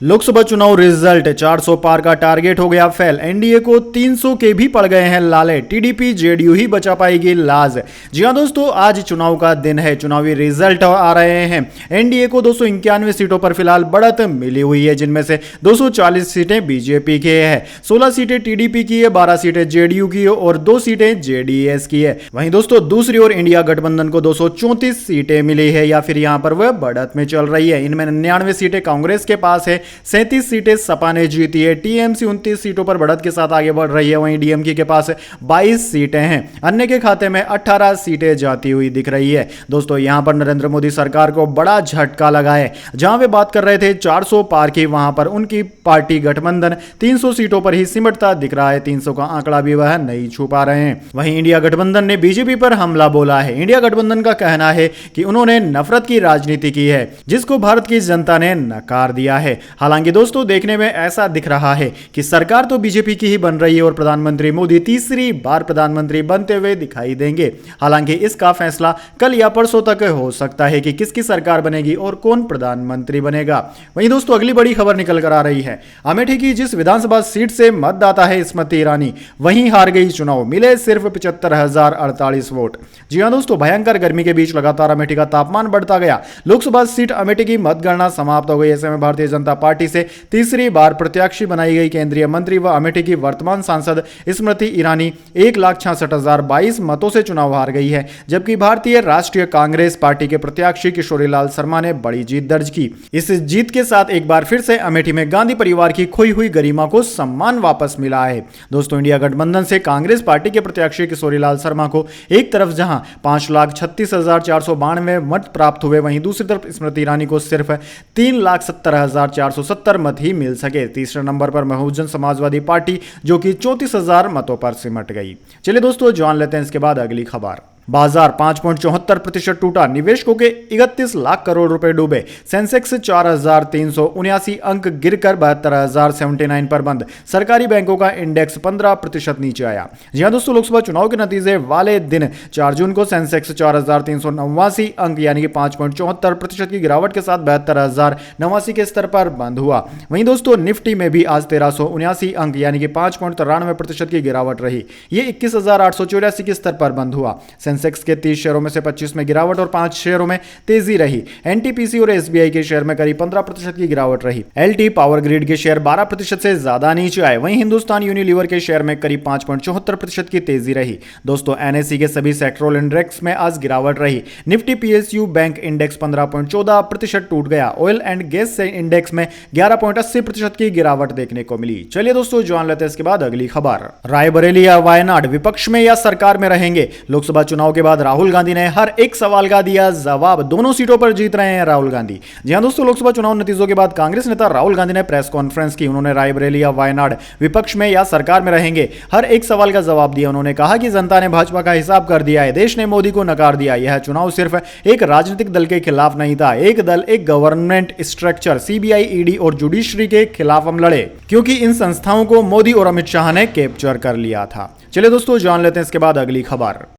लोकसभा चुनाव रिजल्ट 400 पार का टारगेट हो गया फेल। एनडीए को 300 के भी पड़ गए हैं लाले। टीडीपी जेडीयू ही बचा पाएगी लाज। जी हां दोस्तों, आज चुनाव का दिन है। चुनावी रिजल्ट आ रहे हैं। एनडीए को 291 सीटों पर फिलहाल बढ़त मिली हुई है, जिनमें से 240 सीटें बीजेपी की है, 16 सीटें टीडीपी की है, 12 सीटें जेडीयू की है और 2 सीटें जेडीएस की है। वहीं दोस्तों दूसरी ओर इंडिया गठबंधन को 234 सीटें मिली है या फिर यहां पर वह बढ़त में चल रही है। इनमें 99 सीटें कांग्रेस के पास है, 37 सीटें सपा ने जीती है। टीएमसी 29 सीटों पर बढ़त के साथ आगे बढ़ रही है। वहीं डीएमके के पास 22 सीटें हैं। अन्य के खाते में 18 सीटें जाती हुई दिख रही है। दोस्तों यहां पर नरेंद्र मोदी सरकार को बड़ा झटका लगा है। जहां वे बात कर रहे थे 400 पार की, वहां पर उनकी पार्टी गठबंधन 300 सीटों पर ही सिमटता दिख रहा है। 300 का आंकड़ा भी वह नहीं छू पा रहे हैं। वहीं इंडिया गठबंधन ने बीजेपी पर हमला बोला है। इंडिया गठबंधन का कहना है कि उन्होंने नफरत की राजनीति की है, जिसको भारत की जनता ने नकार दिया है। हालांकि दोस्तों देखने में ऐसा दिख रहा है कि सरकार तो बीजेपी की ही बन रही है और प्रधानमंत्री मोदी तीसरी बार प्रधानमंत्री बनते हुए दिखाई देंगे। हालांकि इसका फैसला कल या परसों तक हो सकता है कि किसकी सरकार बनेगी और कौन प्रधानमंत्री बनेगा। वहीं दोस्तों अगली बड़ी खबर निकल कर आ रही है। अमेठी की जिस विधानसभा सीट से मतदाता है स्मृति ईरानी, वहीं हार गई चुनाव। मिले सिर्फ 75,048 वोट। जी हां दोस्तों, भयंकर गर्मी के बीच लगातार अमेठी का तापमान बढ़ता गया। लोकसभा सीट अमेठी की मतगणना समाप्त हो गई। ऐसे में भारतीय जनता पार्टी से तीसरी बार प्रत्याशी बनाई गई केंद्रीय मंत्री व अमेठी की वर्तमान सांसद स्मृति ईरानी 1,66,022 मतों से चुनाव हार गई है, जबकि भारतीय राष्ट्रीय कांग्रेस पार्टी के प्रत्याशी किशोरीलाल शर्मा ने बड़ी जीत दर्ज की। इस जीत के साथ एक बार फिर से अमेठी में गांधी परिवार की खोई हुई गरिमा को सम्मान वापस मिला है। दोस्तों इंडिया गठबंधन से कांग्रेस पार्टी के प्रत्याशी किशोरीलाल शर्मा को एक तरफ जहां 5,36,492 मत प्राप्त हुए, वहीं दूसरी तरफ स्मृति ईरानी को सिर्फ 3,70,470 मत ही मिल सके। तीसरे नंबर पर बहुजन समाजवादी पार्टी, जो कि 34,000 मतों पर सिमट गई। चलिए दोस्तों जान लेते हैं इसके बाद अगली खबर। बाजार 5.74% टूटा। निवेशकों के 31 लाख करोड़ रुपए डूबे। सेंसेक्स 4,379 अंक गिरकर 72,079 पर बंद। सरकारी बैंकों का इंडेक्स 15% नीचे आया। जी हां दोस्तों, लोकसभा चुनाव के नतीजे वाले दिन 4 जून को सेंसेक्स 4,389 अंक यानी कि 5.74% की गिरावट के साथ 72,089 के स्तर पर बंद हुआ। वहीं दोस्तों निफ्टी में भी आज 1,379 अंक यानी कि 5.93% की गिरावट रही। ये 21,884 के स्तर पर बंद हुआ। सेंसेक्स के 30 शेयरों में से 25 में गिरावट और 5 शेयरों में तेजी रही। एनटीपीसी और एसबीआई के शेयर में करीब 15% की गिरावट रही। एलटी पावर ग्रिड के शेयर 12% से ज्यादा नीचे आए। वहीं हिंदुस्तान यूनिलीवर के शेयर में करीब 5.74% की तेजी रही। दोस्तों एनएसई के सभी सेक्टोरल इंडेक्स में आज गिरावट रही। निफ्टी पीएसयू बैंक इंडेक्स 15.14% टूट गया। ऑयल एंड गैस इंडेक्स में 11.80% की गिरावट देखने को मिली। चलिए दोस्तों जान लेते हैं इसके बाद अगली खबर। रायबरेली या वायनाड, विपक्ष में या सरकार में रहेंगे। लोकसभा चुनाव के बाद राहुल गांधी ने हर एक सवाल का दिया जवाब। दोनों सीटों पर जीत रहे हैं राहुल गांधी। जी हां दोस्तों, लोकसभा चुनाव नतीजों के बाद कांग्रेस नेता राहुल गांधी ने प्रेस कॉन्फ्रेंस की। उन्होंने रायबरेली या वायनाड, विपक्ष में या सरकार में रहेंगे, हर एक सवाल का जवाब दिया। उन्होंने कहा कि जनता ने भाजपा का हिसाब कर दिया है। देश ने मोदी को नकार दिया। यह चुनाव सिर्फ एक राजनीतिक दल के खिलाफ नहीं था। एक दल, एक गवर्नमेंट स्ट्रक्चर, सीबीआई, ईडी और जुडिशरी के खिलाफ हम लड़े, क्योंकि इन संस्थाओं को मोदी और अमित शाह ने कैप्चर कर लिया था। चलिए दोस्तों जान लेते हैं इसके बाद अगली खबर।